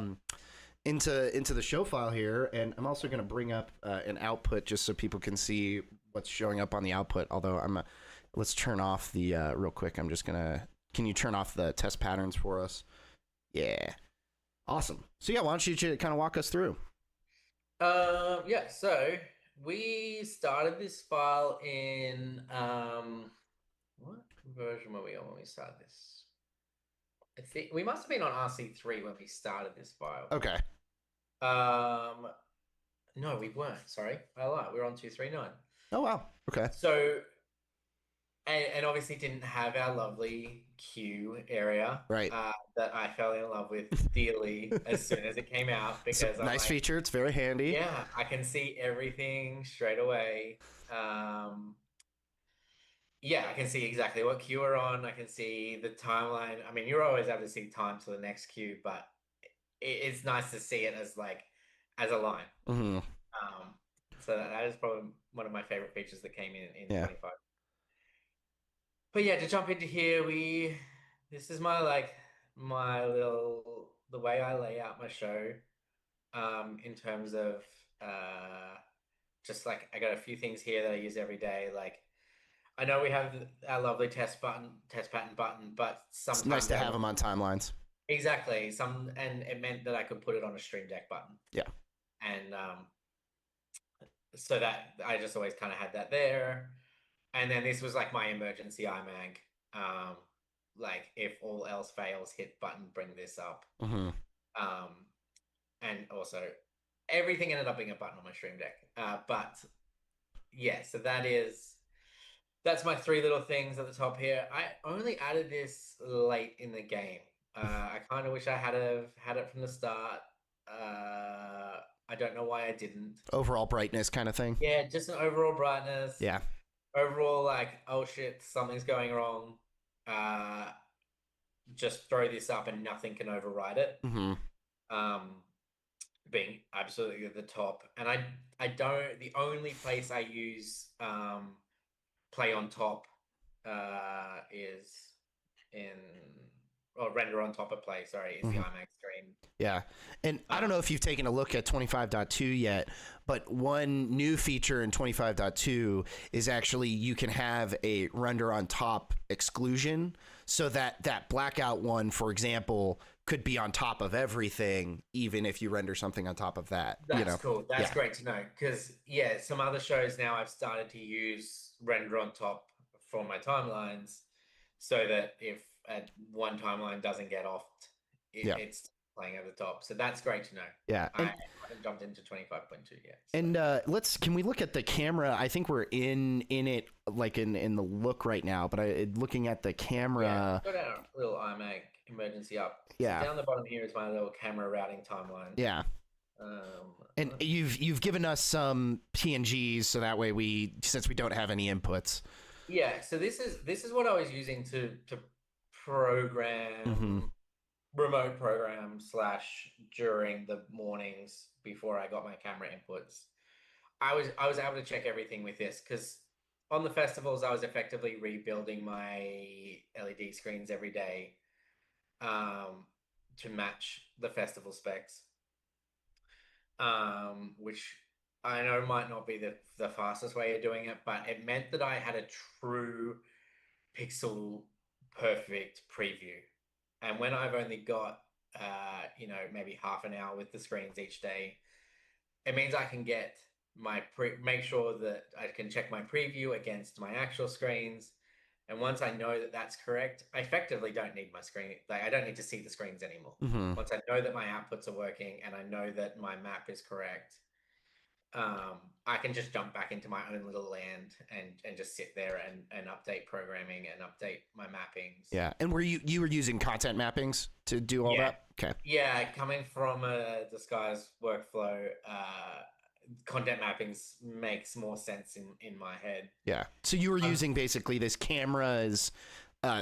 into the show file here, and I'm also going to bring up an output just so people can see what's showing up on the output. Although let's turn off the real quick. I'm just gonna. Can you turn off the test patterns for us? Yeah. Awesome. So yeah, why don't you kind of walk us through? Yeah, so we started this file in what version were we on when we started this? I think we must have been on RC3 when we started this file. Okay. No, we weren't. Sorry, I lied. We were on 239. Oh wow. Okay. So, and obviously didn't have our lovely queue area, Right. that I fell in love with dearly as soon as it came out because I'm Nice like, feature. It's very handy. yeah, I can see everything straight away. Yeah, I can see exactly what queue we're on. I can see the timeline. I mean, you're always able to see time to the next queue, but it's nice to see it as a line. Mm-hmm. So that is probably one of my favorite features that came in Yeah. 25. But yeah, to jump into here, this is my little the way I lay out my show, in terms of just like I got a few things here that I use every day. Like I know we have our lovely test pattern button, but It's sometimes nice to have them on timelines. exactly and it meant that I could put it on a Stream Deck button. Yeah. And so that I just always kind of had that there. And then this was like my emergency iMag. Like if all else fails, hit button, bring this up. Mm-hmm. Um, and also everything ended up being a button on my Stream Deck. But yeah, so that's my three little things at the top here. I only added this late in the game. I kind of wish I had it from the start. I don't know why I didn't. Overall brightness kind of thing. Yeah, just an overall brightness. Yeah. Overall, like, oh shit, something's going wrong. Just throw this up and nothing can override it. Mm-hmm. Being absolutely at the top. And I don't, the only place I use play on top is in, or render on top of play, sorry, is the iMac screen. Yeah. And I don't know if you've taken a look at 25.2 yet, but one new feature in 25.2 is actually you can have a render on top exclusion so that blackout one, for example, could be on top of everything, even if you render something on top of that. That's cool. That's great to know. Because, yeah, some other shows now I've started to use render on top for my timelines so that if one timeline doesn't get off, it's playing over the top. So that's great to know. Yeah. I haven't jumped into 25.2 yet. So. And can we look at the camera? I think we're in it like in the look right now, but looking at the camera. Yeah, got our little iMac emergency up. Yeah. So down the bottom here is my little camera routing timeline. Yeah. And you've given us some PNGs so that way since we don't have any inputs. Yeah, so this is what I was using to program, remote program / during the mornings before I got my camera inputs. I was able to check everything with this because on the festivals I was effectively rebuilding my LED screens every day to match the festival specs, which I know might not be the fastest way of doing it, but it meant that I had a true pixel perfect preview. And when I've only got, maybe half an hour with the screens each day, it means I can get make sure that I can check my preview against my actual screens. And once I know that that's correct, I effectively don't need my screen. Like, I don't need to see the screens anymore. Mm-hmm. Once I know that my outputs are working and I know that my map is correct, I can just jump back into my own little land and just sit there and update programming and update my mappings. Yeah. And you were using content mappings to do all Yeah. that? Okay. Yeah, coming from a disguised workflow, content mappings makes more sense in my head. Yeah. So you were using basically this camera's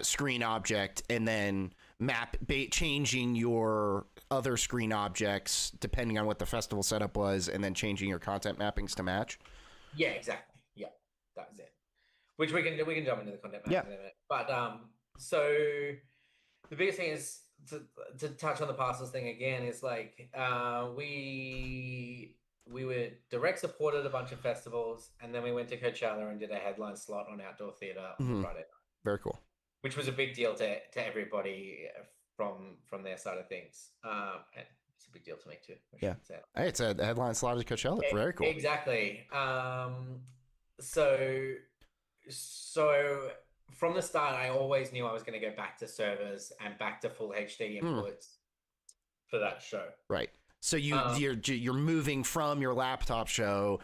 screen object and then changing your other screen objects depending on what the festival setup was, and then changing your content mappings to match. Yeah, exactly. Yeah, that was it. Which we can jump into the content mappings in a minute. But so the biggest thing is to touch on the parcels thing again is like we were direct supported a bunch of festivals, and then we went to Coachella and did a headline slot on outdoor theater on Friday night. Very cool. Which was a big deal to everybody from their side of things. And it's a big deal to me too. Yeah, hey, it's a headline slot at Coachella. Very cool. Exactly. So from the start, I always knew I was going to go back to servers and back to full HD inputs for that show. Right. So you're moving from your laptop show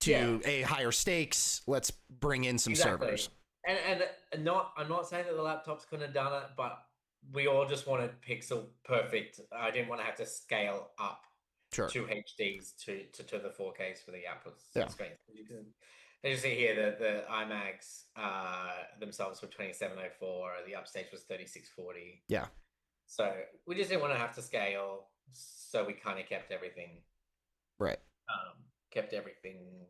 to a higher stakes. Let's bring in some servers. And I'm not saying that the laptops couldn't have done it, but we all just wanted pixel perfect. I didn't want to have to scale up to HDs to the 4Ks for the outputs screens. As you see here, the iMags themselves were 2704. The upstage was 3640. Yeah. So we just didn't want to have to scale. So we kind of kept everything. Right. Kept everything.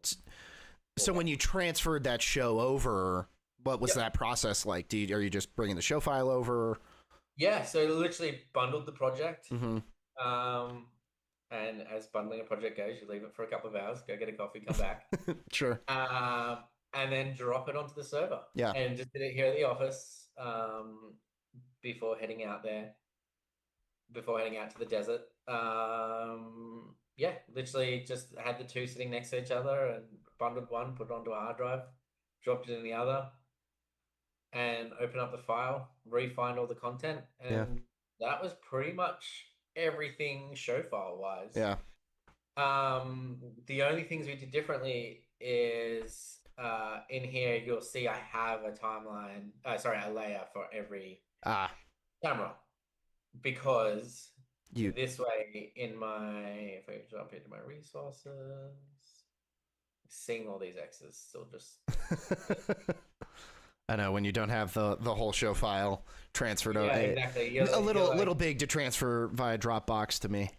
So when you transferred that show over, what was that process like? Are you just bringing the show file over? Yeah, so literally bundled the project. Mm-hmm. And as bundling a project goes, you leave it for a couple of hours, go get a coffee, come back. Sure. And then drop it onto the server. Yeah. And just did it here at the office before heading out there, before heading out to the desert. Yeah, literally just had the two sitting next to each other and bundled one, put it onto a hard drive, dropped it in the other, and open up the file, re-find all the content, and that was pretty much everything show file wise. Yeah. The only things we did differently is in here you'll see I have a timeline, a layer for every camera, because this way if I jump into my resources, seeing all these X's still just I know, when you don't have the whole show file transferred over. Exactly. A little big to transfer via Dropbox to me.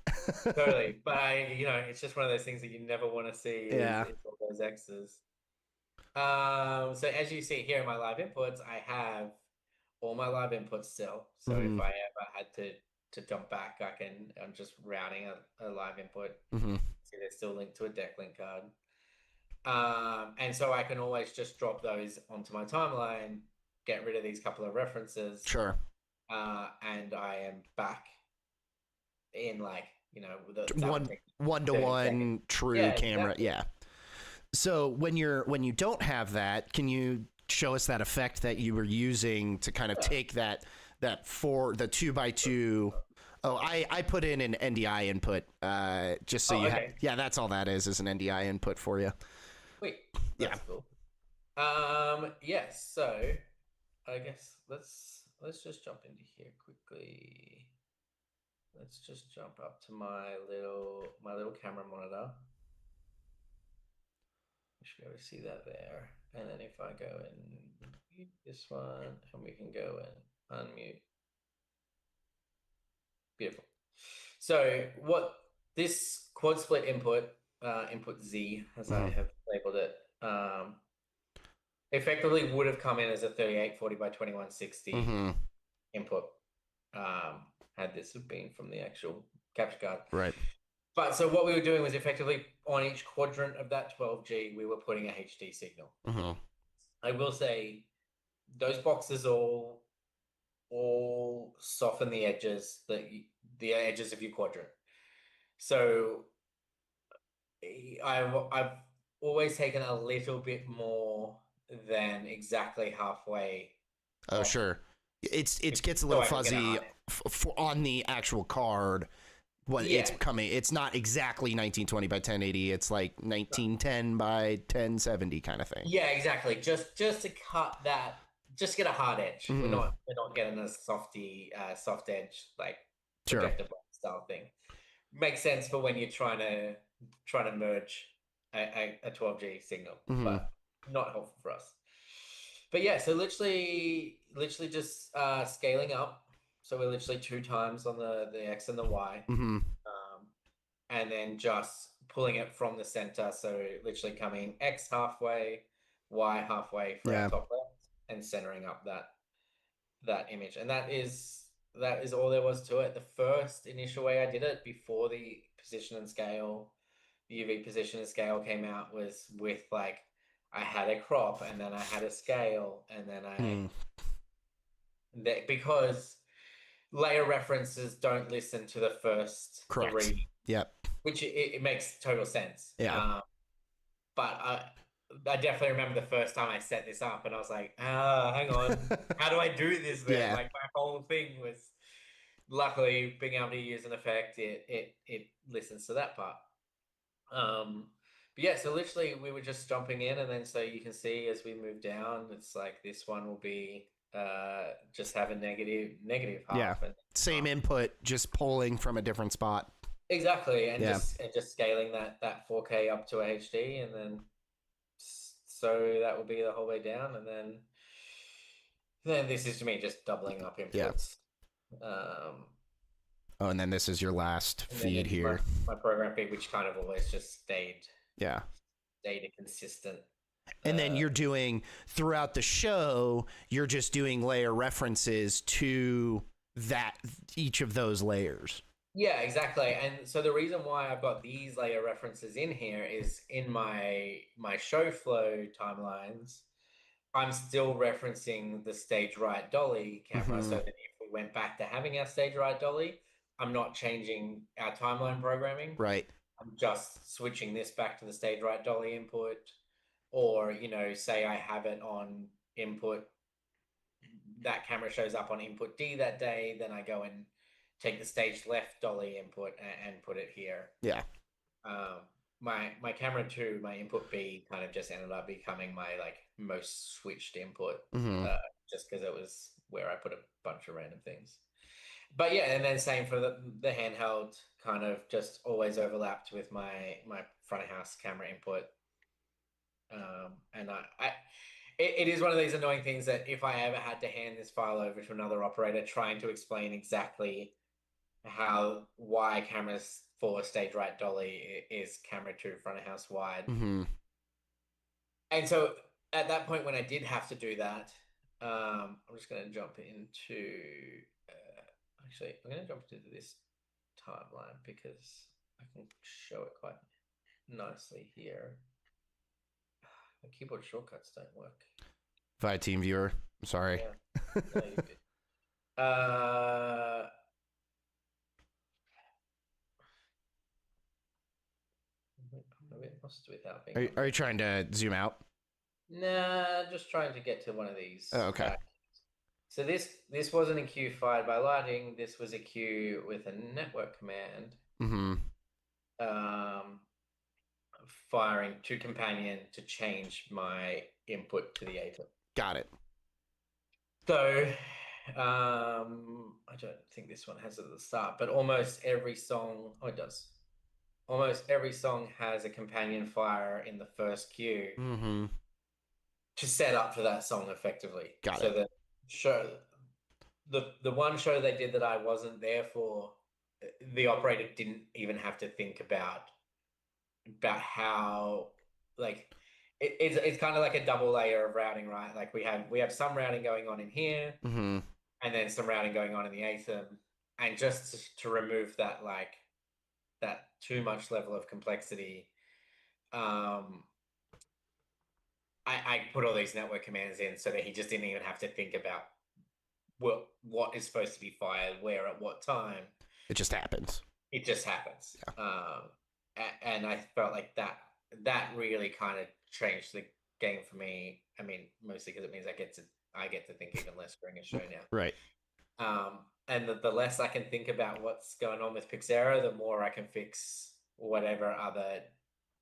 Totally. But it's just one of those things that you never want to see is all those X's. So as you see here in my live inputs, I have all my live inputs still. So if I ever had to jump back, I'm just routing a live input. See, they're still linked to a deck link card. And so I can always just drop those onto my timeline, get rid of these couple of references. Sure. And I am back in one-to-one true camera. Exactly. Yeah. So when you don't have that, can you show us that effect that you were using to kind of take that for the 2x2? Oh, I put in an NDI input, just so that's all that is an NDI input for you. Wait, that's cool. Yes. So I guess let's just jump into here quickly. Let's just jump up to my little camera monitor. You should be able to see that there. And then if I go and mute this one, and we can go and unmute. Beautiful. So what this quad split input Z, as I have labeled it, effectively would have come in as a 3840 by 2160 input, had this have been from the actual capture card. Right. But so what we were doing was effectively on each quadrant of that 12G, we were putting a HD signal. I will say those boxes all soften the edges, the edges of your quadrant. So I've always taken a little bit more than exactly halfway Oh, off, sure. It gets a so little I can get a fuzzy hard edge. on the actual card. What it's Yeah, coming, it's not exactly 1920 by 1080. It's like 1910 by 1070 kind of thing. yeah, exactly. Just to cut that, just get a hard edge. Hmm. We're not getting a soft edge like Sure. projector style thing. Makes sense for when you're trying to merge a 12G signal, Hmm. but not helpful for us. But yeah, so literally just scaling up. So we're literally two times on the X and the Y, Hmm. and then just pulling it from the center. So literally coming X halfway, Y halfway for our Yeah. top left, and centering up that image. And that is all there was to it. The first initial way I did it before the position and scale, the UV position and scale came out was with like I had a crop and then I had a scale and then Mm. because layer references don't listen to the first Correct. three, Yep. which it makes total sense. Yeah. But I definitely remember the first time I set this up and I was like, hang on, how do I do this then? Yeah. Like my whole thing was luckily being able to use an effect, it listens to that part. But yeah, so literally we were just jumping in and then so you can see as we move down, it's like this one will be just have a negative Yeah. half and Same half. input, just pulling from a different spot. Exactly, and Yeah. just scaling that 4K up to a HD, and then so that will be the whole way down, and then this is to me just doubling up Yeah. inputs. Um, Oh, and then this is your last and then feed this is here. my program feed, which kind of always just Yeah. stayed a consistent. And then Uh, you're doing throughout the show, you're just doing layer references to that each of those layers. yeah, exactly. And so the reason why I've got these layer references in here is in my show flow timelines. I'm still referencing the stage right dolly camera, so Hmm. that if we went back to having our stage right dolly, I'm not changing our timeline programming. Right. I'm just switching this back to the stage right dolly input, or say I have it on input, that camera shows up on input D that day, then I go and take the stage left dolly input and put it here. Yeah. Um, my camera 2, my input B kind of just ended up becoming my like most switched input, Hmm. just because it was where I put a bunch of random things. But yeah, and then same for the handheld, kind of just always overlapped with my front of house camera input. And it is one of these annoying things that if I ever had to hand this file over to another operator trying to explain exactly why cameras for stage right dolly is camera 2 front of house wide. Hmm. And so at that point when I did have to do that, I'm just going to jump into actually I'm going to jump into this timeline because I can show it quite nicely here. The keyboard shortcuts don't work. Via Team Viewer. I'm sorry. Yeah. No, you're good. I'm a bit lost with how being Are you trying to zoom out? Nah, just trying to get to one of these. Oh, okay. So this wasn't a queue fired by lighting. This was a queue with a network command, Hmm. um, firing to companion to change my input to the ATEM. Got it. So, I don't think this one has it at the start, but almost every song, oh, it does. Almost every song has a companion fire in the first queue Hmm. to set up for that song effectively. Got So it. that show the one show they did that I wasn't there for, the operator didn't even have to think about how like it's kind of like a double layer of routing, right? Like we have some routing going on in here, Hmm. and then some routing going on in the ATEM, and just to remove that like that too much level of complexity, um, I put all these network commands in so that he just didn't even have to think about what is supposed to be fired, where at what time. It just happens. It just happens. Yeah. And I felt like that really kind of changed the game for me. I mean, mostly because it means I get to think even less during a show now. Right. And the less I can think about what's going on with Pixera, the more I can fix whatever other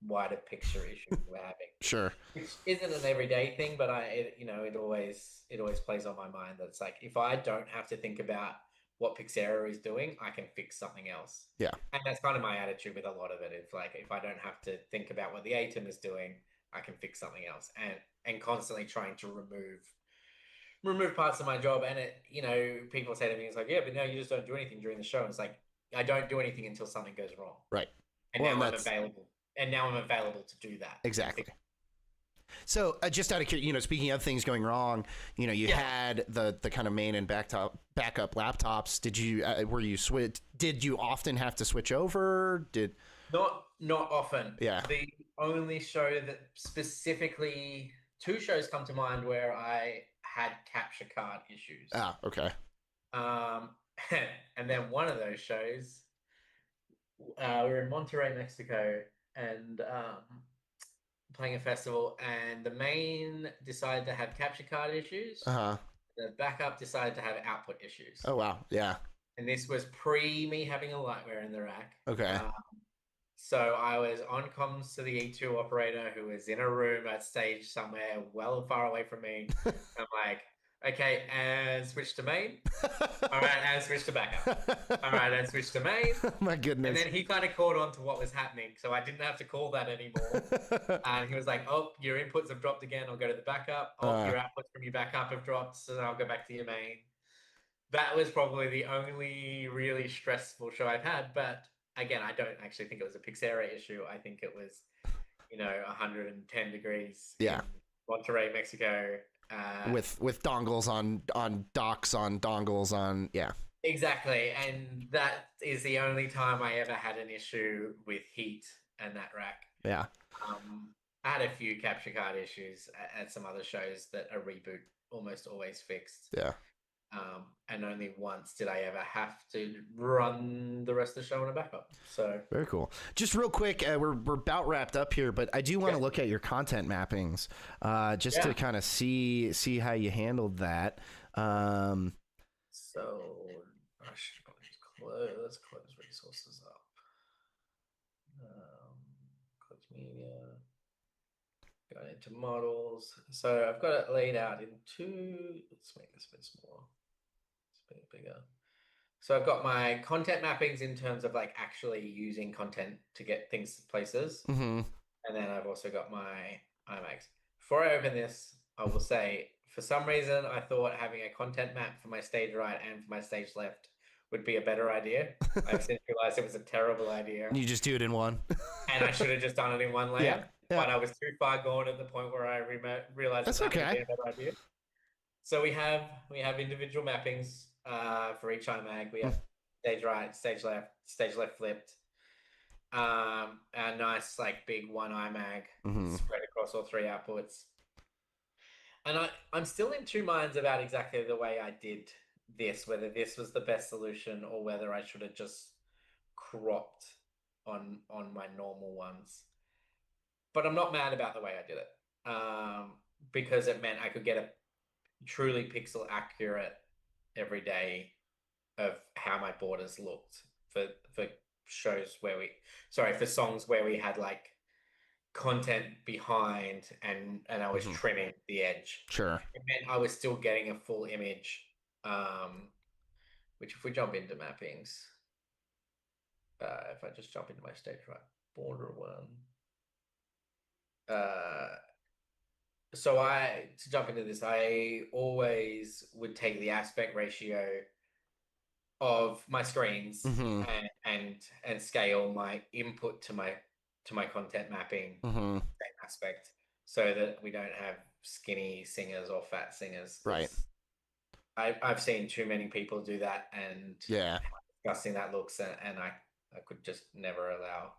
wider picture issues we're having. Sure. Which isn't an everyday thing, but it always plays on my mind that it's like, if I don't have to think about what Pixera is doing, I can fix something else. Yeah. And that's kind of my attitude with a lot of it. It's like, if I don't have to think about what the ATEM is doing, I can fix something else. And constantly trying to remove parts of my job. And people say to me, it's like, yeah, but now you just don't do anything during the show. And it's like, I don't do anything until something goes wrong. Right. And now I'm available. And now I'm available to do that. Exactly. So just out of curiosity, speaking of things going wrong, you had the kind of main and backup laptops. Did you often have to switch over? Not often. Yeah. The only show that specifically, 2 shows come to mind where I had capture card issues. Ah, okay. And then one of those shows, we were in Monterrey, Mexico, and playing a festival, and the main decided to have capture card issues. Uh-huh. The backup decided to have output issues. Oh, wow. Yeah. And this was pre me having a lightware in the rack. Okay. So I was on comms to the E2 operator, who was in a room at stage somewhere well far away from me. I'm like, okay, and switch to main. All right, and switch to backup. All right, and switch to main. My goodness. And then he kind of caught on to what was happening, so I didn't have to call that anymore. And he was like, oh, your inputs have dropped again. I'll go to the backup. Oh, your outputs from your backup have dropped, so I'll go back to your main. That was probably the only really stressful show I've had. But again, I don't actually think it was a Pixera issue. I think it was, 110 degrees in Monterrey, Mexico. With dongles on docks on dongles on. Yeah. Exactly. And that is the only time I ever had an issue with heat and that rack. Yeah. I had a few capture card issues at some other shows that a reboot almost always fixed. Yeah. And only once did I ever have to run the rest of the show on a backup. So very cool. Just real quick, we're about wrapped up here, but I do want to look at your content mappings, just to kind of see how you handled that. So I should probably let's close resources up. Close media. Going into models. So I've got it laid out in 2. Let's make this a bit smaller. Let's make it bigger. So I've got my content mappings in terms of like actually using content to get things to places. Mm-hmm. And then I've also got my IMAX. Before I open this, I will say, for some reason, I thought having a content map for my stage right and for my stage left would be a better idea. I've since realized it was a terrible idea. You just do it in one. And I should have just done it in one layer. Yeah. But I was too far gone at the point where I realized that's okay. Would be a better idea. So we have individual mappings for each IMAG. We have stage right, stage left flipped. A nice like big one IMAG spread across all 3 outputs. And I'm still in 2 minds about exactly the way I did this, whether this was the best solution or whether I should have just cropped on my normal ones. But I'm not mad about the way I did it, because it meant I could get a truly pixel accurate every day of how my borders looked for shows for songs where we had like content behind and I was trimming the edge. Sure. It meant I was still getting a full image, which if we jump into mappings, if I just jump into my stage right border one. So to jump into this, I always would take the aspect ratio of my screens and scale my input to my content mapping same aspect, so that we don't have skinny singers or fat singers. Right. I've seen too many people do that, and how disgusting that looks, and I could just never allow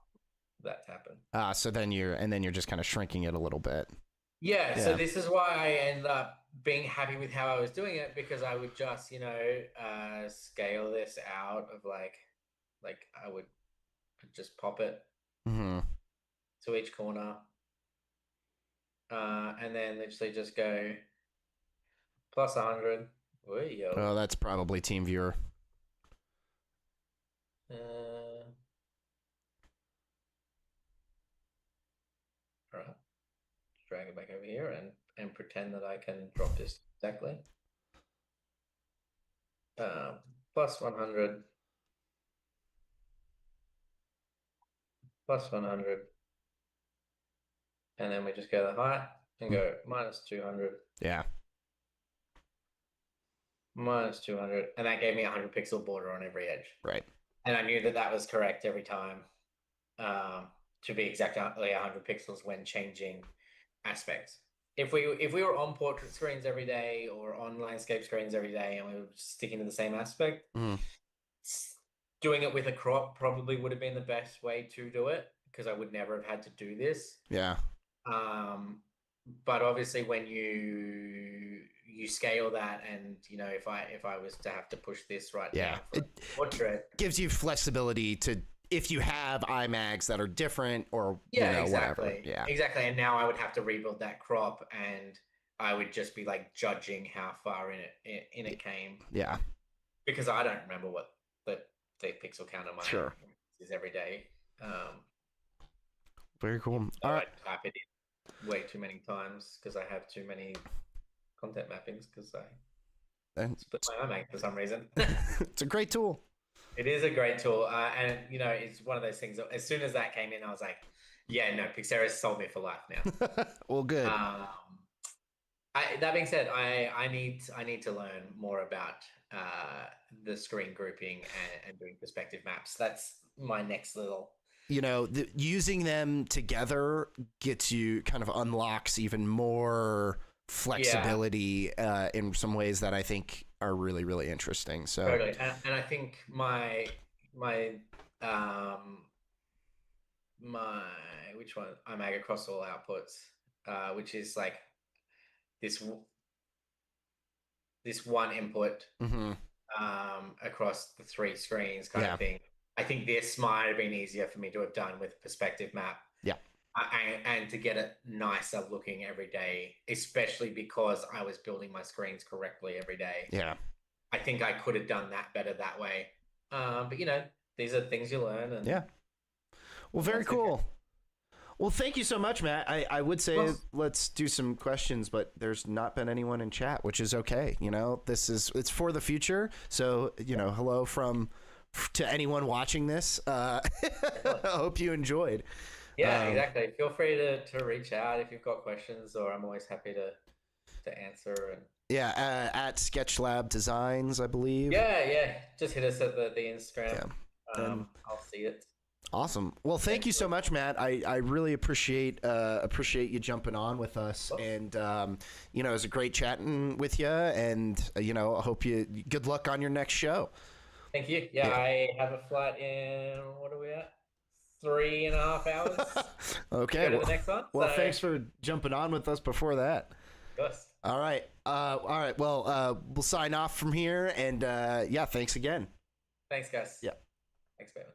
that to happen. So then you're just kind of shrinking it a little bit. Yeah, so Yeah. this is why I ended up being happy with how I was doing it, because I would just, scale this out of like I would just pop it Mm-hmm. to each corner, and then literally just go plus 100. Oh, yo. Oh, that's probably TeamViewer. Uh, all right, drag it back over here and pretend that I can drop this exactly. Plus 100. Plus 100. And then we just go the height and go minus 200. Yeah. Minus 200. And that gave me a 100 pixel border on every edge. Right. And I knew that that was correct every time, to be exactly 100 pixels when changing aspects. If we were on portrait screens every day or on landscape screens every day and we were sticking to the same aspect, doing it with a crop probably would have been the best way to do it, because I would never have had to do this. Yeah. But obviously when you scale that, and if I was to have to push this right now for a portrait, gives you flexibility to, if you have IMAGs that are different or exactly. whatever. Yeah, exactly. And now I would have to rebuild that crop, and I would just be like judging how far in it came. Yeah, because I don't remember what the pixel count on my is every day. Very cool. So all right, I type it in way too many times because I have too many content mappings, because I split my IMAG for some reason. It's a great tool. It is a great tool, and it's one of those things that as soon as that came in, I was like, yeah, no, Pixera's sold me for life now. Well, good. That being said, I need to learn more about the screen grouping and doing perspective maps. That's my next little. Using them together gets you kind of unlocks even more flexibility in some ways that I think are really, really interesting. So totally, and I think my which one, IMAG across all outputs, which is like this one input across the 3 screens kind of thing. I think this might have been easier for me to have done with a perspective map. Yeah. And to get it nicer looking every day, especially because I was building my screens correctly every day. Yeah. I think I could have done that better that way. But these are things you learn. And yeah. Well, very cool. Okay. Well, thank you so much, Matt. I would say let's do some questions, but there's not been anyone in chat, which is okay. It's for the future. So, hello to anyone watching this. I hope you enjoyed. Yeah, exactly. Feel free to reach out if you've got questions, or I'm always happy to answer. And yeah, at SketchLab Designs, I believe. Yeah. Just hit us at the Instagram. Yeah. I'll see it. Awesome. Well, thank you so much, Matt. I really appreciate you jumping on with us, and it was a great chatting with you, and I hope good luck on your next show. Thank you. Yeah, I have a flight in, what are we at? 3.5 hours. Okay. Go to the next one. Well, thanks for jumping on with us before that. Of course. All right. Well, we'll sign off from here, and thanks again. Thanks, guys. Yeah. Thanks, baby.